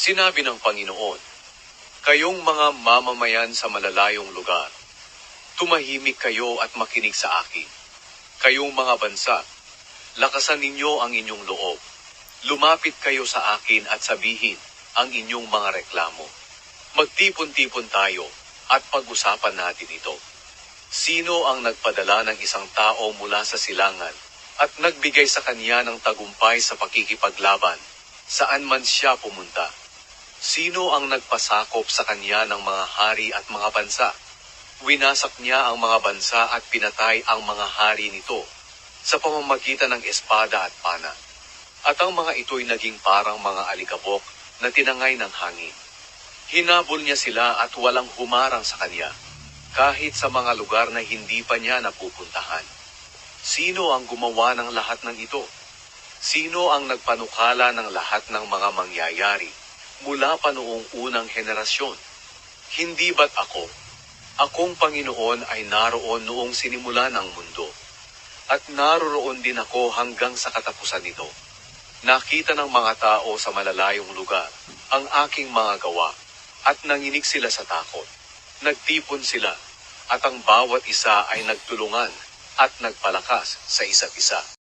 Sinabi ng Panginoon, "Kayong mga mamamayan sa malalayong lugar, tumahimik kayo at makinig sa akin. Kayong mga bansa, lakasan ninyo ang inyong loob. Lumapit kayo sa akin at sabihin ang inyong mga reklamo. Magtipon-tipon tayo at pag-usapan natin ito. Sino ang nagpadala ng isang tao mula sa silangan at nagbigay sa kanya ng tagumpay sa pakikipaglaban, saan man siya pumunta? Sino ang nagpasakop sa kanya ng mga hari at mga bansa? Winasak niya ang mga bansa at pinatay ang mga hari nito sa pamamagitan ng espada at pana. At ang mga ito'y naging parang mga alikabok na tinangay ng hangin. Hinabol niya sila at walang humarang sa kanya, kahit sa mga lugar na hindi pa niya napupuntahan. Sino ang gumawa ng lahat ng ito? Sino ang nagpanukala ng lahat ng mga mangyayari mula pa noong unang henerasyon? Hindi ba't ako? Akong Panginoon ay naroon noong sinimulan ang mundo, at naroroon din ako hanggang sa katapusan nito. Nakita ng mga tao sa malalayong lugar ang aking mga gawa, at nanginig sila sa takot. Nagtipon sila, at ang bawat isa ay nagtulungan at nagpalakas sa isa't isa.